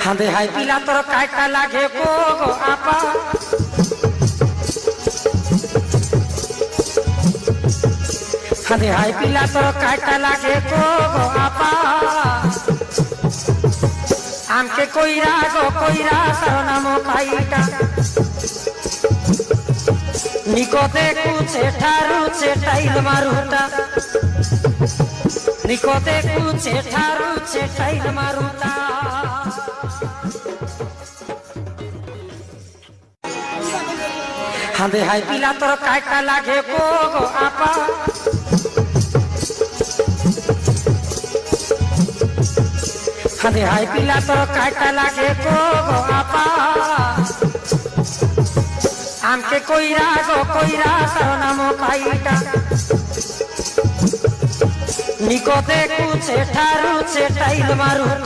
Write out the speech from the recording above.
হাঁদে high পিলা তোর কাইটা লাগে গো গো আপা হাঁদে হাই পিলা তোর কাইটা লাগে গো গো আপা আমকে কইরা গো কইরা তার নাম কাইটা নিকতে কুছে ঠারুছে টাইল মারুটা নিকতে কুছে ঠারুছে টাইল মারুটা হাঁদে হাই পিলা তোর কাইটা লাগে গো গো আপা হাঁদে হাই পিলা তোর কাইটা লাগে গো গো আপা আমকে কইরা গো কইরা তার নাম কাইটা নিকতে কুছে ঠারুছে টাইল মারুটা